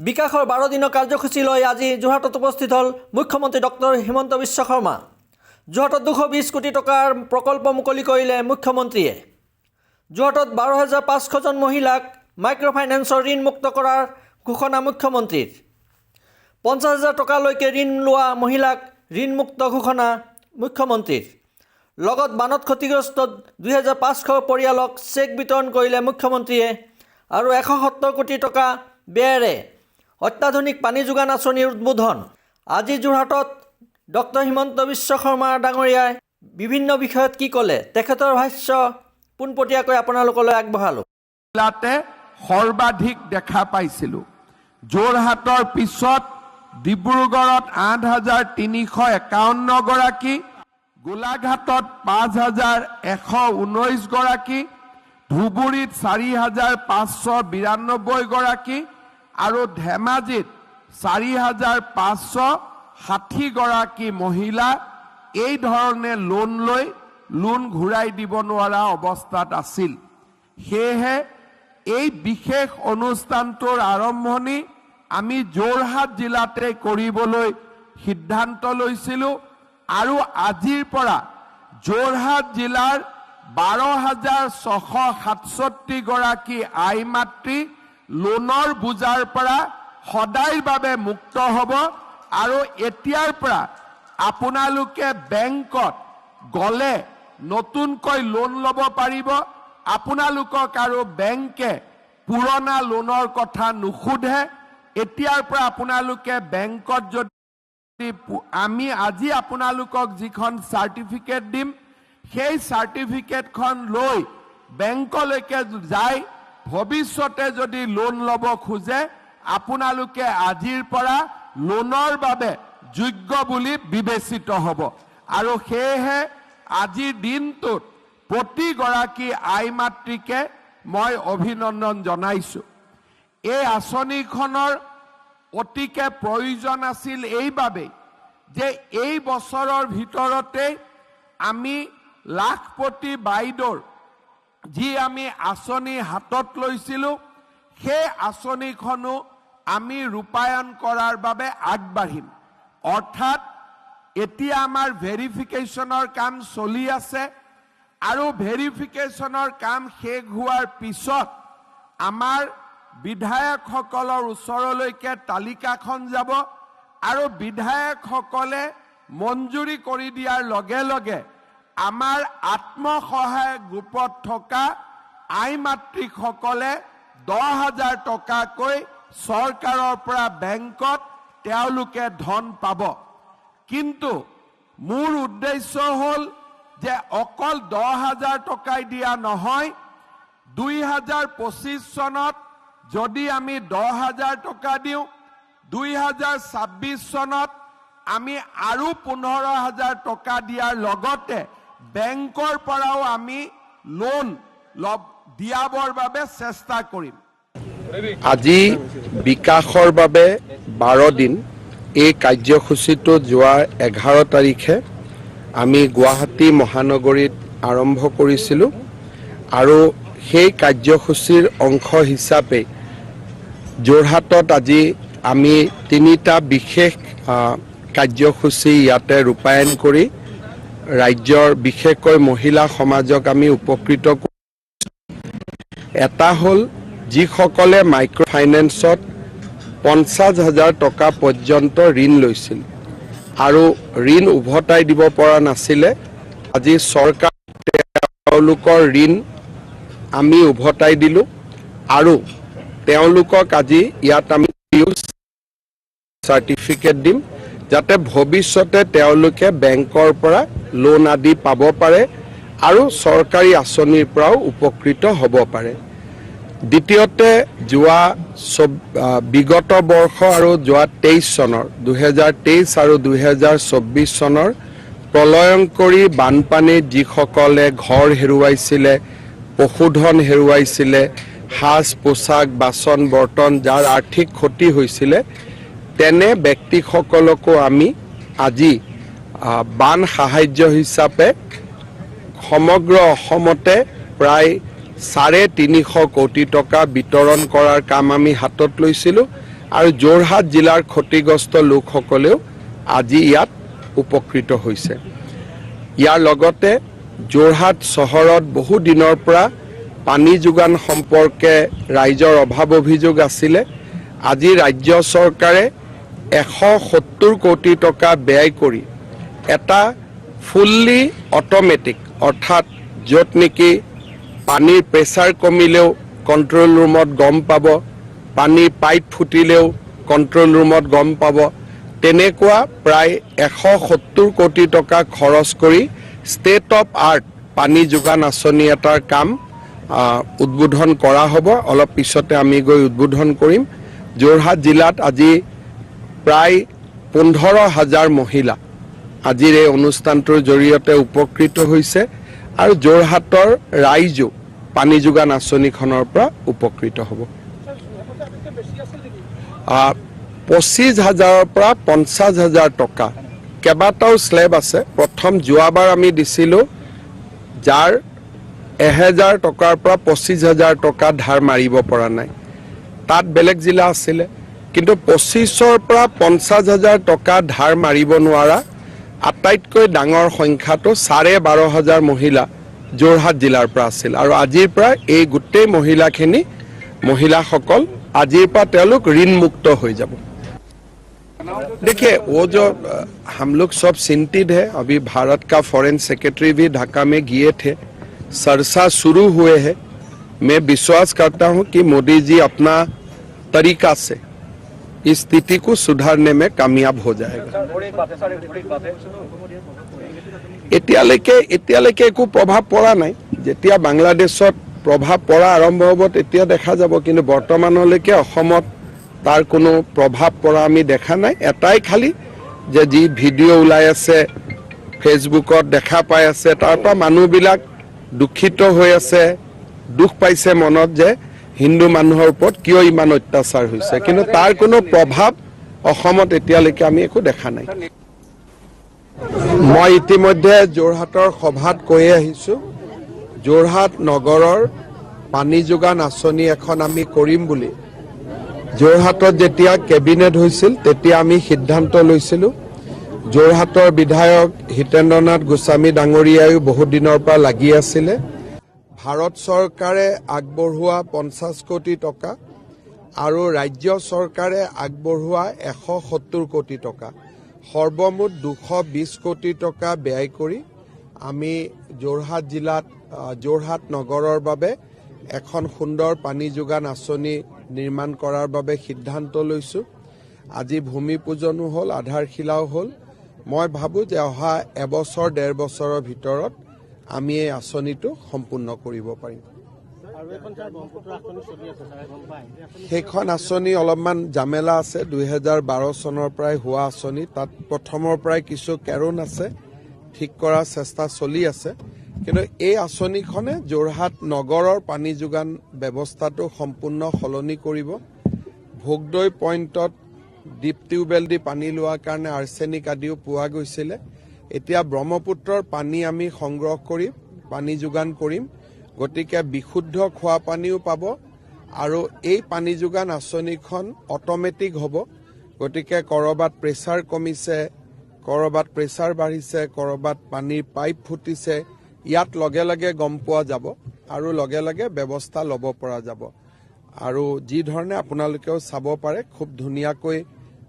বিকাশৰ 12 দিনৰ কাৰ্যসূচী লৈ আজি যোৰহাটত উপস্থিত হ'ল মুখ্যমন্ত্ৰী ডক্টৰ হিমন্ত বিশ্ব শৰ্মা। যোৰহাটত 220 কোটি টকাৰ প্ৰকল্প মুকলি কৰিলে মুখ্যমন্ত্ৰীয়ে। যোৰহাটত 12,500 জন মহিলাক মাইক্ৰ' ফাইনেন্সৰ ঋণ মুক্ত কৰাৰ ঘোষণা মুখ্যমন্ত্ৰীৰ। 50,000 টকালৈকে ঋণ লোৱা মহিলাক ঋণ মুক্ত ঘোষণা মুখ্যমন্ত্ৰীৰ। লগত বানত ক্ষতিগ্ৰস্ত 2,500 পৰিয়ালক চেক বিতৰণ কৰিলে মুখ্যমন্ত্ৰীয়ে আৰু 170 কোটি টকা ব্যয়েৰে অত্যাধুনিক পানী যোগান আঁচনিৰ উদ্বোধন। আজি যোৰহাটত ডক্টৰ হিমন্ত বিশ্ব শৰ্মা ডাঙৰীয়াই বিভিন্ন বিষয়ত কি ক'লে তেখেতৰ ভাষ্য পোনপটীয়াকৈ আপোনালোকলৈ আগবঢ়ালোঁ। জিলাতে সৰ্বাধিক দেখা পাইছিলোঁ। যোৰহাটৰ পিছত ডিব্ৰুগড়ত 8,351 গৰাকী, গোলাঘাটত 5,119 গৰাকী, ধুবুৰীত 4,592 গৰাকী আৰু ধেমাজিত 4,560 গৰাকী মহিলা এই ধৰণে লোন লৈ লোন ঘূৰাই দিব নোৱাৰা অৱস্থাত আছিল। সেয়েহে এই বিশেষ অনুষ্ঠানটোৰ আৰম্ভণি আমি যোৰহাট জিলাতে কৰিবলৈ সিদ্ধান্ত লৈছিলোঁ আৰু আজিৰ পৰা যোৰহাট জিলাৰ 12,667 গৰাকী আই মাতৃ লোনৰ বোজাৰ পৰা সদায়ৰ বাবে মুক্ত হ'ব আৰু এতিয়াৰ পৰা আপোনালোকে বেংকত গ'লে নতুনকৈ লোন ল'ব পাৰিব। আপোনালোকক আৰু বেংকে পুৰণা লোনৰ কথা নুসুধে। এতিয়াৰ পৰা আপোনালোকে বেংকত যদি আমি আজি আপোনালোকক যিখন চাৰ্টিফিকেট দিম সেই চাৰ্টিফিকেটখন লৈ বেংকলৈকে যায় ভৱিষ্যতে যদি লোন ল'ব খোজে আপোনালোকে আজিৰ পৰা লোনৰ বাবে যোগ্য বুলি বিবেচিত হ'ব। আৰু সেয়েহে আজিৰ দিনটোত প্ৰতিগৰাকী আই মাতৃকে মই অভিনন্দন জনাইছোঁ। এই আঁচনিখনৰ অতিকে প্ৰয়োজন আছিল এইবাবেই যে এই বছৰৰ ভিতৰতে আমি লাখপতি বাইদেউৰ যি আমি আঁচনি হাতত লৈছিলোঁ সেই আঁচনিখনো আমি ৰূপায়ণ কৰাৰ বাবে আগবাঢ়িম। অৰ্থাৎ এতিয়া আমাৰ ভেৰিফিকেশ্যনৰ কাম চলি আছে আৰু ভেৰিফিকেশ্যনৰ কাম শেষ হোৱাৰ পিছত আমাৰ বিধায়কসকলৰ ওচৰলৈকে তালিকাখন যাব আৰু বিধায়কসকলে মঞ্জুৰি কৰি দিয়াৰ লগে লগে আমাৰ আত্মসহায়ক গোটত থকা আই মাতৃসকলে 10,000 টকাকৈ চৰকাৰৰ পৰা বেংকত তেওঁলোকে ধন পাব। কিন্তু মোৰ উদ্দেশ্য হ'ল যে অকল 10,000 টকাই দিয়া নহয়, 2025 চনত যদি আমি 10,000 টকা দিওঁ, 2026 চনত আমি আৰু 15,000 টকা দিয়াৰ লগতে বেংকৰ পৰাও আমি লোন দিয়াবৰ বাবে চেষ্টা কৰিম। আজি বিকাশৰ বাবে 12 দিন এই কাৰ্যসূচীটো যোৱা 11 তাৰিখে আমি গুৱাহাটী মহানগৰীত আৰম্ভ কৰিছিলোঁ আৰু সেই কাৰ্যসূচীৰ অংশ হিচাপে যোৰহাটত আজি আমি 3টা বিশেষ কাৰ্যসূচী ইয়াতে ৰূপায়ণ কৰি ৰাজ্যৰ বিশেষকৈ মহিলা সমাজক আমি উপকৃত কৰিছোঁ। এটা হ'ল যিসকলে মাইক্ৰ' ফাইনেন্সত 50,000 টকা পৰ্যন্ত ঋণ লৈছিল আৰু ঋণ উভতাই দিব পৰা নাছিলে, আজি চৰকাৰ তেওঁলোকৰ ঋণ আমি উভতাই দিলোঁ আৰু তেওঁলোকক আজি ইয়াত আমি চাৰ্টিফিকেট দিম যাতে ভৱিষ্যতে তেওঁলোকে বেংকৰ পৰা লোন আদি পাব পাৰে আৰু চৰকাৰী আঁচনিৰ পৰাও উপকৃত হ'ব পাৰে। দ্বিতীয়তে যোৱা বিগত বৰ্ষ আৰু যোৱা 23 চনৰ 2023 আৰু 2024 চনৰ প্ৰলয়ংকৰী বানপানীত যিসকলে ঘৰ হেৰুৱাইছিলে, পশুধন হেৰুৱাইছিলে, সাজ পোছাক বাচন বৰ্তন যাৰ আৰ্থিক ক্ষতি হৈছিলে তেনে ব্যক্তিসকলকো আমি আজি বান সাহায্য হিচাপে সমগ্ৰ অসমতে প্ৰায় 350 কোটি টকা বিতৰণ কৰাৰ কাম আমি হাতত লৈছিলোঁ আৰু যোৰহাট জিলাৰ ক্ষতিগ্ৰস্ত লোকসকলেও আজি ইয়াত উপকৃত হৈছে। ইয়াৰ লগতে যোৰহাট চহৰত বহু দিনৰ পৰা পানী যোগান সম্পৰ্কে ৰাইজৰ অভাৱ অভিযোগ আছিলে। আজি ৰাজ্য চৰকাৰে 170 কোটি টকা ব্যয় কৰি এটা ফুল্লি অট'মেটিক অৰ্থাৎ য'ত নেকি পানীৰ প্ৰেছাৰ কমিলেও কণ্ট্ৰল ৰুমত গম পাব, পানীৰ পাইপ ফুটিলেও কণ্ট্ৰল ৰুমত গম পাব, তেনেকুৱা প্ৰায় 170 কোটি টকা খৰচ কৰি ষ্টেট অফ আৰ্ট পানী যোগান আঁচনি এটাৰ কাম উদ্বোধন কৰা হ'ব। অলপ পিছতে আমি গৈ উদ্বোধন কৰিম। যোৰহাট জিলাত আজি প্ৰায় 15,000 মহিলা আজিৰ এই অনুষ্ঠানটোৰ জৰিয়তে উপকৃত হৈছে আৰু যোৰহাটৰ ৰাইজো পানী যোগান আঁচনিখনৰ পৰা উপকৃত হ'ব। 25,000ৰ পৰা 50,000 টকা কেইবাটাও স্লেব আছে। প্ৰথম যোৱাবাৰ আমি দিছিলোঁ যাৰ 1,000 টকাৰ পৰা 25,000 টকা ধাৰ মাৰিব পৰা নাই, তাত বেলেগ জিলা আছিলে। কিন্তু 25ৰ পৰা 50,000 টকা ধাৰ মাৰিব নোৱাৰা আটাইতকৈ ডাঙৰ সংখ্যাটো 12,500 মহিলা যোৰহাট জিলাৰ পৰা আছিল। আৰু আজিৰ পৰা এই গোটেই মহিলাসকল আজিৰ পৰা তেওঁলোক ঋণমুক্ত হৈ যাব। देखिए वो जो हम लोग सब चिंतित है। अभी भारत का फॉरेन सेक्रेटरी भी ढाका में गए थे, चर्चा शुरू हुए हैं। मैं विश्वास करता हूं कि मोदी जी अपना तरीका से इस स्थिति को सुधारने में कामयाब हो जाएगा। এতিয়ালৈকে একো প্ৰভাৱ পৰা নাই। যেতিয়া বাংলাদেশত প্ৰভাৱ পৰা আৰম্ভ হ'ব তেতিয়া দেখা যাব, কিন্তু বৰ্তমানলৈকে অসমত তাৰ কোনো প্ৰভাৱ পৰা আমি দেখা নাই। এটাই খালি যে যি ভিডিঅ' ওলাই আছে ফেচবুকত দেখা পাই আছে, তাৰ পৰা মানুহবিলাক দুখিত হৈ আছে, দুখ পাইছে মনত যে হিন্দু মানুহৰ ওপৰত কিয় ইমান অত্যাচাৰ হৈছে, কিন্তু তাৰ কোনো প্ৰভাৱ অসমত এতিয়ালৈকে আমি একো দেখা নাই। মই ইতিমধ্যে যোৰহাটৰ সভাত কৈয়ে আহিছোঁ, যোৰহাট নগৰৰ পানী যোগান আঁচনি এখন আমি কৰিম বুলি যোৰহাটত যেতিয়া কেবিনেট হৈছিল তেতিয়া আমি সিদ্ধান্ত লৈছিলোঁ। যোৰহাটৰ বিধায়ক হিতেন্দ্ৰনাথ গোস্বামী ডাঙৰীয়ায়ো বহুত দিনৰ পৰা লাগি আছিলে। ভাৰত চৰকাৰে আগবঢ়োৱা 50 কোটি টকা আৰু ৰাজ্য চৰকাৰে আগবঢ়োৱা 170 কোটি টকা, সৰ্বমুঠ 220 কোটি টকা ব্যয় কৰি আমি যোৰহাট জিলাত যোৰহাট নগৰৰ বাবে এখন সুন্দৰ পানী যোগান আঁচনি নিৰ্মাণ কৰাৰ বাবে সিদ্ধান্ত লৈছোঁ। আজি ভূমি পূজনো হ'ল, আধাৰশিলাও হ'ল। মই ভাবোঁ যে অহা এবছৰ 1.5 বছৰৰ ভিতৰত আমি এই আঁচনিটো সম্পূৰ্ণ কৰিব পাৰিম। সেইখন আঁচনি অলপমান জামেলা আছে, 2012 চনৰ পৰাই হোৱা আঁচনি। তাত প্ৰথমৰ পৰাই কিছু কেৰুণ আছে, ঠিক কৰাৰ চেষ্টা চলি আছে। কিন্তু এই আঁচনিখনে যোৰহাট নগৰৰ পানী যোগান ব্যৱস্থাটো সম্পূৰ্ণ সলনি কৰিব। ভোগদৈ পইণ্টত ডিপ টিউবেল দি পানী লোৱাৰ কাৰণে আৰ্ছেনিক আদিও পোৱা গৈছিলে। এতিয়া ব্ৰহ্মপুত্ৰৰ পানী আমি সংগ্ৰহ কৰি পানী যোগান কৰিম, গতিকে বিশুদ্ধ খোৱা পানীও পাব আৰু এই পানী যোগান আঁচনিখন অট'মেটিক হ'ব। গতিকে ক'ৰবাত প্ৰেছাৰ কমিছে, ক'ৰবাত প্ৰেছাৰ বাঢ়িছে, ক'ৰবাত পানীৰ পাইপ ফুটিছে, ইয়াত লগে লগে গম পোৱা যাব আৰু লগে লগে ব্যৱস্থা ল'ব পৰা যাব। আৰু যি ধৰণে আপোনালোকেও চাব পাৰে খুব ধুনীয়াকৈ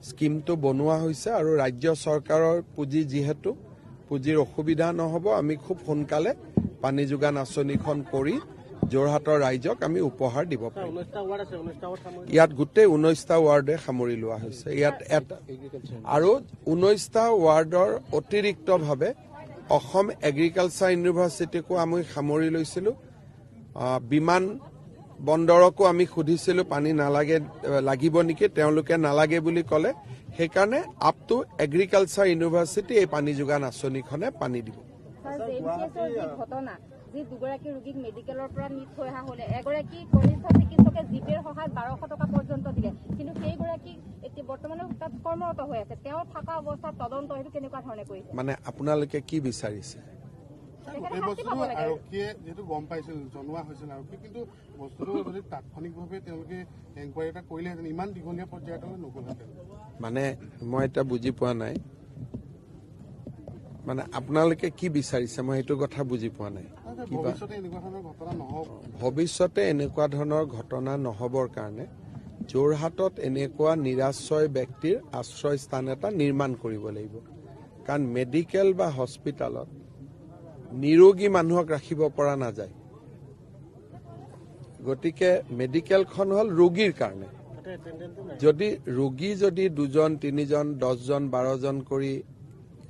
স্কিমটো বনোৱা হৈছে আৰু ৰাজ্য চৰকাৰৰ পুঁজি যিহেতু পুঁজিৰ অসুবিধা নহ'ব, আমি খুব সোনকালে পানী যোগান আঁচনিখন কৰি যোৰহাটৰ ৰাইজক আমি উপহাৰ দিব পাৰিম। ইয়াত গোটেই 19টা ৱাৰ্ডে সামৰি লোৱা হৈছে। ইয়াত আৰু 19টা ৱাৰ্ডৰ অতিৰিক্তভাৱে অসম এগ্ৰিকালচাৰ ইউনিভাৰ্চিটিকো আমি সামৰি লৈছিলোঁ। বিমান বন্দৰকো আমি সুধিছিলোঁ পানী নালাগে লাগিব নেকি, তেওঁলোকে নালাগে বুলি ক'লে। সেইকাৰণে আপ টু এগ্ৰিকালচাৰ ইউনিভাৰ্চিটি এই পানী যোগান আঁচনিখনে পানী দিব। যি দুগৰাকী ৰোগীক মেডিকেলৰ পৰা নি থৈ অহা হ'লে এগৰাকী কনিষ্ঠ চিকিৎসকে জিপেৰ সহায়ত 1200 টকা পৰ্যন্ত দিলে, কিন্তু সেইগৰাকী এতিয়া বৰ্তমানে তাত কৰ্মৰত হৈ আছে। তেওঁ থকা অৱস্থাত তদন্ত সেইটো কেনেকুৱা ধৰণে কৰিছে? মানে আপোনালোকে কি বিচাৰিছে? এই বস্তুটো আৰক্ষীয়ে যেহেতু গম পাইছিল জনোৱা হৈছিল আৰক্ষী কিন্তু বস্তুটো যদি তাৎক্ষণিকভাৱে তেওঁলোকে এনকুৱাৰী এটা কৰিলেহেঁতেন ইমান দীঘলীয়া পৰ্যায়লৈ নগ'লহেঁতেন মানে মই এটা বুজি পোৱা নাই মানে আপোনালোকে কি বিচাৰিছে মই এইটো কথা বুজি পোৱা নাই ভৱিষ্যতে এনেকুৱা ধৰণৰ ঘটনা নহওক ভৱিষ্যতে এনেকুৱা ধৰণৰ ঘটনা নহবৰ কাৰণে যোৰহাটত এনেকুৱা নিৰাশ্ৰয় ব্যক্তিৰ আশ্ৰয় স্থান এটা নিৰ্মাণ কৰিব লাগিব কাৰণ মেডিকেল বা হস্পিটেলত নিৰোগী মানুহক ৰাখিব পৰা নাযায় গতিকে মেডিকেলখন হ'ল ৰোগীৰ কাৰণে যদি ৰোগী যদি 2জন 3জন 10জন 12জন কৰি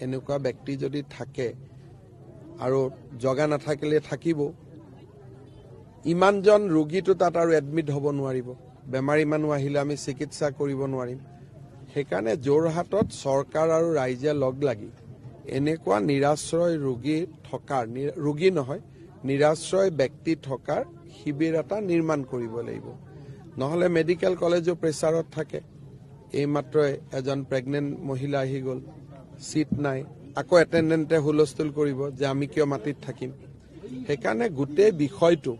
এনেকুৱা ব্যক্তি যদি থাকে আৰু জগা নাথাকিলে থাকিব ইমানজন ৰোগীটো তাত আৰু এডমিট হ'ব নোৱাৰিব বেমাৰী মানুহ আহিলে আমি চিকিৎসা কৰিব নোৱাৰিম সেইকাৰণে যোৰহাটত চৰকাৰ আৰু ৰাইজে লগ লাগি এনেকুৱা নিৰাশ্ৰয় ৰোগী থকাৰ ৰোগী নহয় নিৰাশ্ৰয় ব্যক্তি থকাৰ শিবিৰ এটা নিৰ্মাণ কৰিব লাগিব নহলে মেডিকেল কলেজো প্ৰেছাৰত থাকে এইমাত্ৰ এজন প্ৰেগনেন্ট মহিলা আহি গ'ল সিট নাই আকৌ এটেন্ডেন্টে হুলস্থুল কৰিব যে আমি কিয় মাটিত থাকিম সেইকাৰণে গোটেই বিষয়টো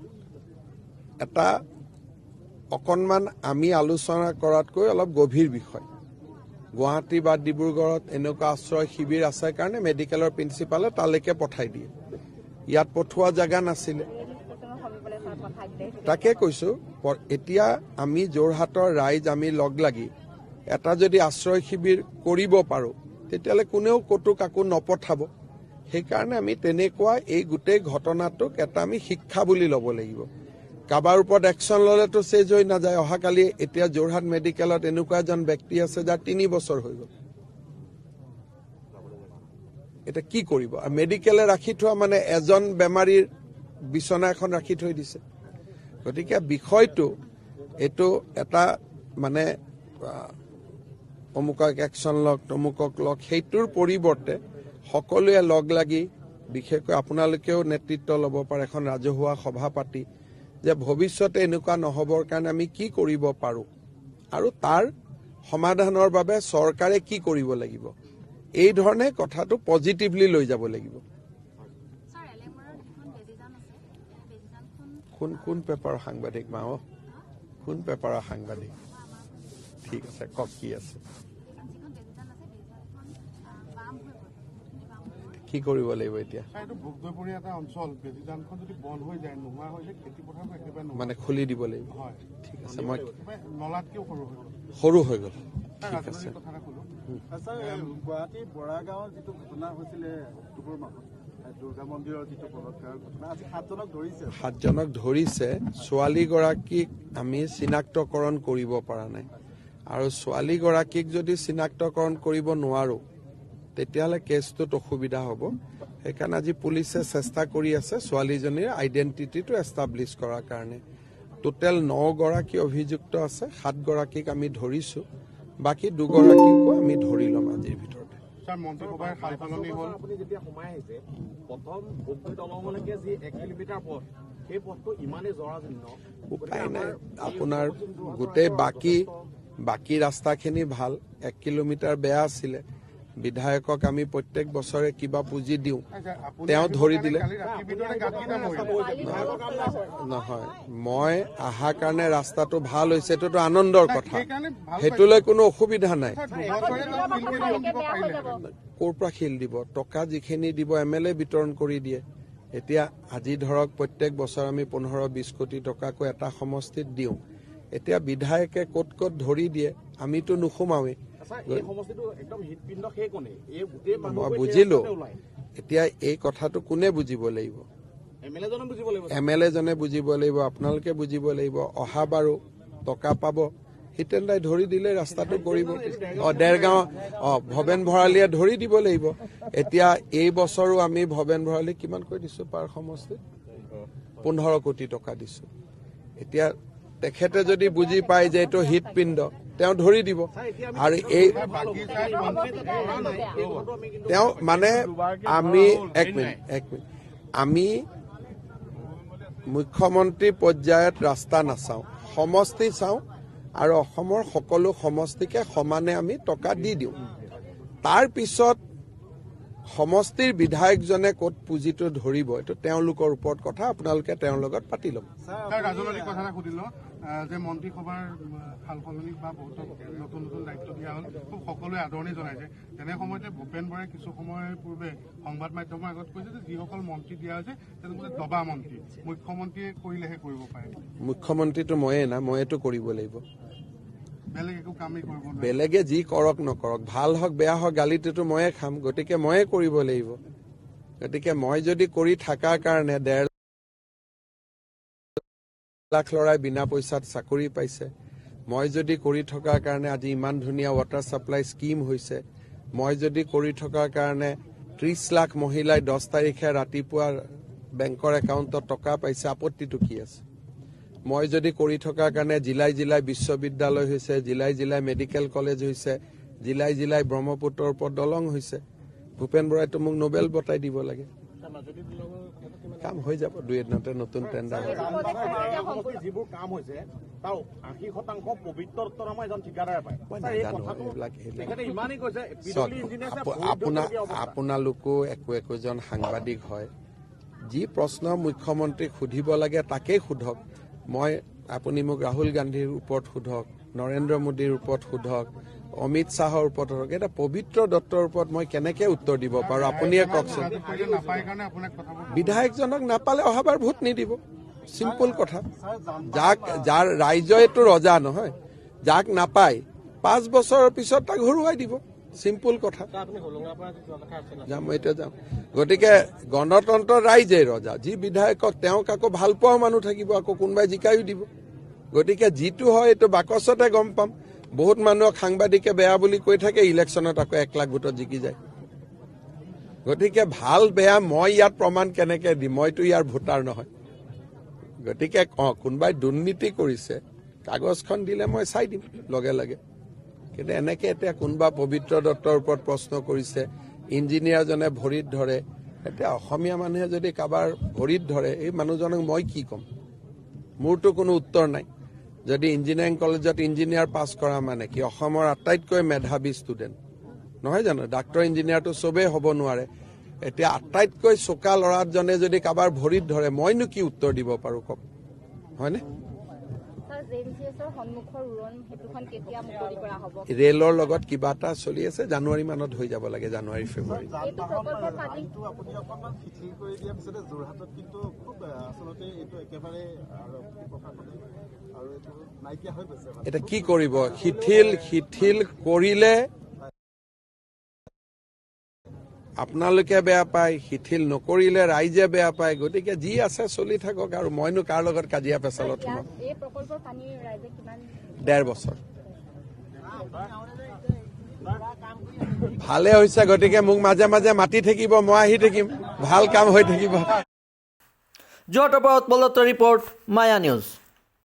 এটা অকণমান আমি আলোচনা কৰাতকৈ অলপ গভীৰ বিষয় গুৱাহাটী বা ডিব্ৰুগড়ত এনেকুৱা আশ্ৰয় শিবিৰ আছে কাৰণে মেডিকেলৰ প্ৰিন্সিপালে তালৈকে পঠাই দিয়ে ইয়াত পঠোৱা জাগা নাছিলে তাকে কৈছো এতিয়া আমি যোৰহাটৰ ৰাইজ আমি লগ লাগি এটা যদি আশ্ৰয় শিবিৰ কৰিব পাৰো তেতিয়ালে কোনেও কতো কাকো নপঠাব সেইকাৰণে আমি তেনেকুৱা এই গোটেই ঘটনাটোক এটা আমি শিক্ষা বুলি ল'ব লাগিব কাবাৰ ওপৰত একশন ললেতো চেজ হৈ নাযায় অহাকালি এতিয়া যোৰহাট মেডিকেলত এনেকুৱা এজন ব্যক্তি আছে যাৰ 3 বছৰ হৈ গ'ল এটা কি কৰিব আৰু মেডিকেলে ৰাখি থোৱা মানে এজন বেমাৰীৰ বিছনা এখন ৰাখি থৈ দিছে গতিকে বিষয়টো এটো এটা মানে অমুকক একশন লওক তমুকক লওক সেইটোৰ পৰিৱৰ্তে সকলোৱে লগ লাগি বিশেষকৈ আপোনালোকেও নেতৃত্ব ল'ব পাৰে এখন ৰাজহুৱা সভা পাতি যে ভৱিষ্যতে এনেকুৱা নহবৰ কাৰণে আমি কি কৰিব পাৰো আৰু তাৰ সমাধানৰ বাবে চৰকাৰে কি কৰিব লাগিব এই ধৰণে কথাটো পজিটিভলি লৈ যাব লাগিব কোন পেপাৰৰ সাংবাদিক মা কোন পেপাৰৰ সাংবাদিক ঠিক আছে কক কি আছে কি কৰিব লাগিব এতিয়া এইটো ভোগদৈপুৰীয়া এটা অঞ্চল বেজিজানখন যদি বন্ধ হৈ যায় নোহোৱা হৈ যায় খেতি পথাৰবোৰ একেবাৰে নহয় মানে খুলি দিব লাগিব হয় ঠিক আছে মই নলাতকেও সৰু হৈ গ'ল ঠিক আছে কথা এটা ক'লো গুৱাহাটী বৰাগাঁৱৰ যিটো ঘটনা হৈছিলে অক্টোবৰ মাহত দুৰ্গা মন্দিৰৰ যিটো বলৎকাৰৰ ঘটনা আজি 7জনক ধৰিছে ছোৱালীগৰাকীক আমি চিনাক্তকৰণ কৰিব পৰা নাই আৰু ছোৱালীগৰাকীক যদি চিনাক্তকৰণ কৰিব নোৱাৰো তেতিয়াহ'লে কেছটোত অসুবিধা হ'ব সেইকাৰণে আজি পুলিচে চেষ্টা কৰি আছে ছোৱালীজনীৰ আইডেণ্টিটিটো এষ্টাব্লিছ কৰাৰ কাৰণে টোটেল 9 গৰাকী অভিযুক্ত আছে 7 গৰাকীক আমি ধৰিছো বাকি 2 গৰাকীকো আমি ধৰি ল'ম আজিৰ ভিতৰতে স্যাৰ মন্ত্ৰীসভাৰ সালসলনি হ'ল আপুনি যেতিয়া সোমাই আহিছে প্ৰথম ভোগদৈ দলঙলৈকে যি 1 কিলোমিটাৰ পথ সেই পথটো ইমানেই জৰাজীৰ্ণ উপায় নাই আপোনাৰ গোটেই বাকি ৰাস্তাখিনি ভাল 1 কিলোমিটাৰ বেয়া আছিলে বিধায়কক আমি প্ৰত্যেক বছৰে কিবা পুঁজি দিওঁ তেওঁ ধৰি দিলে নহয় মই আহা কাৰণে ৰাস্তাটো ভাল হৈছে এইটোতো আনন্দৰ কথা হেতুলৈ কোনো অসুবিধা নাই ক'ৰ পৰা শিল দিব টকা যিখিনি দিব এমএলএ বিতৰণ কৰি দিয়ে এতিয়া আজি ধৰক প্ৰত্যেক বছৰ আমি 15-20 কোটি টকাকৈ এটা সমষ্টিত দিওঁ এতিয়া বিধায়কে ক'ত ধৰি দিয়ে আমিতো নুসুমাওৱে মই বুজিলো এতিয়া এই কথাটো কোনে বুজিব লাগিব এমএলএ জনে বুজিব লাগিব আপোনালোকে বুজিব লাগিব অহা বাৰু টকা পাব হিতেন্দাই ধৰি দিলে ৰাস্তাটো কৰিব দেৰগাঁও ভৱেন ভৰালীয়ে ধৰি দিব লাগিব এতিয়া এই বছৰো আমি ভৱেন ভৰালী কিমান কৈ দিছো পাৰ সমষ্টিত 15 কোটি টকা দিছো এতিয়া তেখেতে যদি বুজি পায় যে এইটো হৃদপিণ্ড তেওঁ ধৰি দিব আৰু এই তেওঁ মানে আমি এক মিনিট আমি মুখ্যমন্ত্ৰী পৰ্যায়ত ৰাস্তা নাচাওঁ সমষ্টি চাওঁ আৰু অসমৰ সকলো সমষ্টিকে সমানে আমি টকা দি দিওঁ তাৰ পিছত সমষ্টিৰ বিধায়কজনে ক'ত পুঁজিটো ধৰিব এইটো তেওঁলোকৰ ওপৰত কথা আপোনালোকে তেওঁৰ লগত পাতি ল'ব তাৰ ৰাজনৈতিক কথা এটা সুধিলো যে মন্ত্ৰীসভাৰ সাল সলনি বা বহুতক নতুন নতুন দায়িত্ব দিয়া হ'ল খুব সকলোৱে আদৰণি জনাইছে তেনে সময়তে ভূপেন বৰাই কিছু সময়ৰ পূৰ্বে সংবাদ মাধ্যমৰ আগত কৈছে যে যিসকল মন্ত্ৰী দিয়া হৈছে তেওঁলোকে দবা মন্ত্ৰী মুখ্যমন্ত্ৰীয়ে কৰিলেহে কৰিব পাৰে মুখ্যমন্ত্ৰীটো ময়ে না ময়েতো কৰিব লাগিব বেলেগ একো কামেই কৰিব নোৱাৰে বেলেগে যি কৰক নকৰক ভাল হওক বেয়া হওক গালিটোতো ময়ে খাম গতিকে ময়ে কৰিব লাগিব গতিকে মই যদি কৰি থকাৰ কাৰণে 1.5 লাখ ল'ৰাই বিনা পইচাত চাকৰি পাইছে মই যদি কৰি থকাৰ কাৰণে আজি ইমান ধুনীয়া ৱাটাৰ ছাপ্লাই স্কিম হৈছে মই যদি কৰি থকাৰ কাৰণে 30 লাখ মহিলাই 10 তাৰিখে ৰাতিপুৱা বেংকৰ একাউণ্টত টকা পাইছে আপত্তিটো কি আছে মই যদি কৰি থকাৰ কাৰণে জিলাই জিলাই বিশ্ববিদ্যালয় হৈছে জিলাই জিলাই মেডিকেল কলেজ হৈছে জিলাই জিলাই ব্ৰহ্মপুত্ৰৰ ওপৰত দলং হৈছে ভূপেন বৰাইতো মোক নোবেল বঁটাই দিব লাগে কাম হৈ যাব 2 দিনতে নতুন টেণ্ডাৰ যিবোৰ কাম হৈছে তাৰ 80% পবিত্ৰ উত্তৰাময় এজন ঠিকাদাৰে পায় ইমানেই কৈছে আপোনালোকো একোজন সাংবাদিক হয় যি প্ৰশ্ন মুখ্যমন্ত্ৰীক সুধিব লাগে তাকেই সোধক মই আপুনি মোক ৰাহুল গান্ধীৰ ওপৰত সোধক নৰেন্দ্ৰ মোদীৰ ওপৰত সোধক অমিত শ্বাহৰ ওপৰত সোধক এটা পবিত্ৰ দত্তৰ ওপৰত মই কেনেকৈ উত্তৰ দিব পাৰোঁ আপুনিয়ে কওকচোন বিধায়কজনক নাপালে অহাবাৰ ভোট নিদিব চিম্পল কথা যাৰ ৰাইজেতো ৰজা নহয় যাক নাপায় 5 বছৰৰ পিছত তাক হৰুৱাই দিব চিম্পল কথা যাম এতিয়া যাম গতিকে গণতন্ত্ৰ ৰাইজে ৰজা যি বিধায়কক তেওঁক আকৌ ভাল পোৱা মানুহ থাকিব আকৌ কোনোবাই জিকায়ো দিব গতিকে যিটো হয় এইটো বাকচতে গম পাম বহুত মানুহক সাংবাদিকে বেয়া বুলি কৈ থাকে ইলেকশ্যনত আকৌ 1 লাখ ভোটত জিকি যায় গতিকে ভাল বেয়া মই ইয়াত প্ৰমাণ কেনেকৈ দিম মইতো ইয়াৰ ভোটাৰ নহয় গতিকে কোনোবাই দুৰ্নীতি কৰিছে কাগজখন দিলে মই চাই দিম লগে লগে কিন্তু এনেকৈ এতিয়া কোনোবা পবিত্ৰ দত্তৰ ওপৰত প্ৰশ্ন কৰিছে ইঞ্জিনিয়াৰজনে ভৰিত ধৰে এতিয়া অসমীয়া মানুহে যদি কাৰোবাৰ ভৰিত ধৰে এই মানুহজনক মই কি ক'ম মোৰতো কোনো উত্তৰ নাই যদি ইঞ্জিনিয়াৰিং কলেজত ইঞ্জিনিয়াৰ পাছ কৰা মানে কি অসমৰ আটাইতকৈ মেধাৱী ষ্টুডেণ্ট নহয় জানো ডাক্তৰ ইঞ্জিনিয়াৰটো চবেই হ'ব নোৱাৰে এতিয়া আটাইতকৈ চোকা ল'ৰাজনে যদি কাৰোবাৰ ভৰিত ধৰে মইনো কি উত্তৰ দিব পাৰোঁ কওক হয়নে ৰেলৰ লগত কিবা এটা চলি আছে জানুৱাৰী মানত হৈ যাব লাগে জানুৱাৰী ফেব্ৰুৱাৰী এতিয়া কি কৰিব শিথিল কৰিলে আপোনালোকে বেয়া পায় শিথিল নকৰিলে ৰাইজে বেয়া পায় গতিকে যি আছে চলি থাকক আৰু মইনো কাৰ লগত কাজিয়া পেচালত সোমাম 1.5 বছৰ ভালে হৈছে গতিকে মোক মাজে মাজে মাতি থাকিব মই আহি থাকিম ভাল কাম হৈ থাকিব যোৰহাটৰ পৰা উৎপল দত্তৰ ৰিপৰ্ট মায়া নিউজ।